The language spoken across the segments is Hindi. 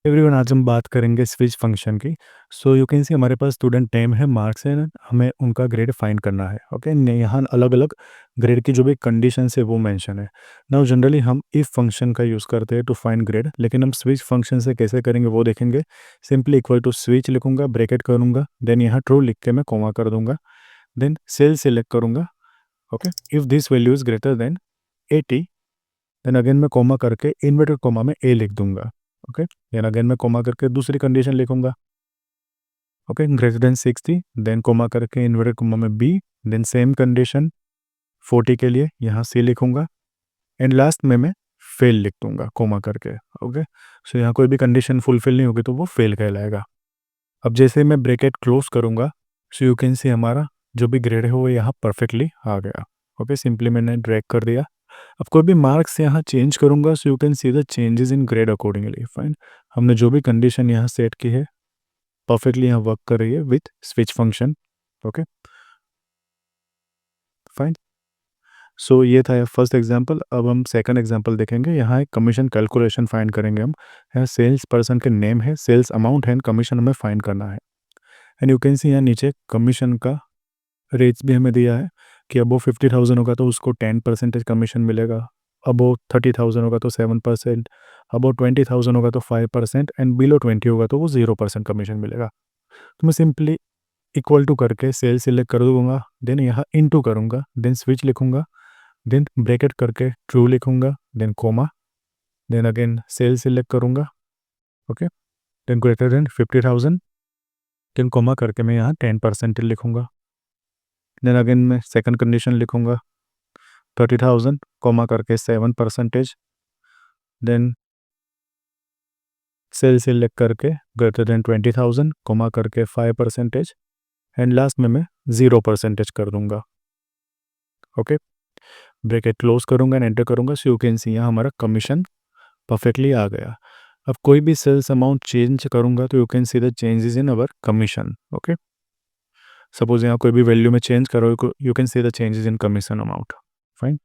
एवरीवन, आज हम बात करेंगे स्विच फंक्शन की। सो यू कैन सी हमारे पास स्टूडेंट नेम है, मार्क्स है, हमें उनका ग्रेड फाइंड करना है। ओके, यहाँ अलग अलग ग्रेड की जो भी कंडीशंस है वो मेंशन है। नाउ जनरली हम इफ फंक्शन का यूज़ करते हैं टू फाइंड ग्रेड, लेकिन हम स्विच फंक्शन से कैसे करेंगे वो देखेंगे। सिंपली इक्वल टू स्विच लिखूंगा, ब्रैकेट करूंगा, देन यहाँ ट्रू लिख के मैं कॉमा कर दूंगा, देन सेल सेलेक्ट करूंगा। Okay, if this value is greater than 80, then again मैं कोमा करके इन्वर्टेड कोमा में ए लिख दूंगा। ओके, देन अगेन मैं कोमा करके दूसरी कंडीशन लिखूंगा। Okay, greater than 60, then comma करके इन्वर्टेड कोमा में बी, देन सेम कंडीशन 40 के लिए यहाँ सी लिखूंगा, एंड लास्ट में मैं फेल लिख दूंगा कोमा करके। ओके, सो यहाँ कोई भी कंडीशन फुलफिल नहीं होगी तो वो फेल कहलाएगा। अब जैसे मैं ब्रैकेट क्लोज करूंगा, सो यू कैन सी हमारा जो भी ग्रेड है वो यहाँ परफेक्टली आ गया। ओके, सिंपली मैंने ड्रैग कर दिया। अब कोई भी मार्क्स यहाँ चेंज करूंगा, so you can see the changes in grade accordingly. Fine, हमने जो भी कंडीशन यहाँ सेट की है परफेक्टली यहाँ वर्क कर रही है with switch function. Okay, fine. So ये था फर्स्ट एग्जांपल। अब हम सेकंड एग्जांपल देखेंगे। यहाँ एक कमीशन कैलकुलेशन फाइंड करेंगे हम। यहाँ सेल्स पर्सन के नेम है, सेल्स अमाउंट है, कमीशन हमें फाइंड करना है। एंड यू कैन सी यहाँ नीचे कमीशन का रेट्स भी हमें दिया है कि अबो 50,000 होगा तो उसको 10% कमीशन मिलेगा, अबो 30,000 होगा तो 7%, अबो 20,000 होगा तो 5%, एंड बिलो 20 होगा तो वो 0% कमीशन मिलेगा। तो मैं सिंपली इक्वल टू करके सेल सिलेक्ट कर दूंगा, देन यहाँ इनटू करूँगा, देन स्विच लिखूंगा, देन ब्रैकेट करके ट्रू लिखूंगा, then comma, then again cell select करूँगा। Okay, then greater than 50,000, then comma करके मैं यहाँ 10% लिखूंगा, देन अगेन मैं सेकंड कंडीशन लिखूंगा 30,000 कोमा करके 7%, देन सेल सिलेक्ट करके ग्रेटर देन 20,000 कोमा करके 5%, एंड लास्ट में मैं 0% कर दूंगा। ओके, ब्रैकेट क्लोज करूंगा एंड एंटर करूंगा, सो यू कैन सी यहाँ हमारा कमीशन परफेक्टली आ गया। अब कोई भी सेल्स अमाउंट चेंज करूंगा तो you can see the changes in our commission. Okay, suppose यहाँ कोई भी वैल्यू में चेंज करो, you can see the changes in commission amount. Fine,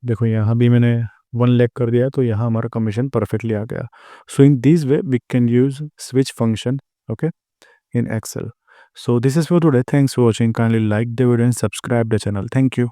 देखो यहाँ भी मैंने 1 लाख कर दिया तो यहाँ हमारा कमीशन परफेक्टली आ गया। So in this way we can use switch function, okay, in Excel. So this is for today. Thanks for watching. Kindly like the video and subscribe the channel. Thank you.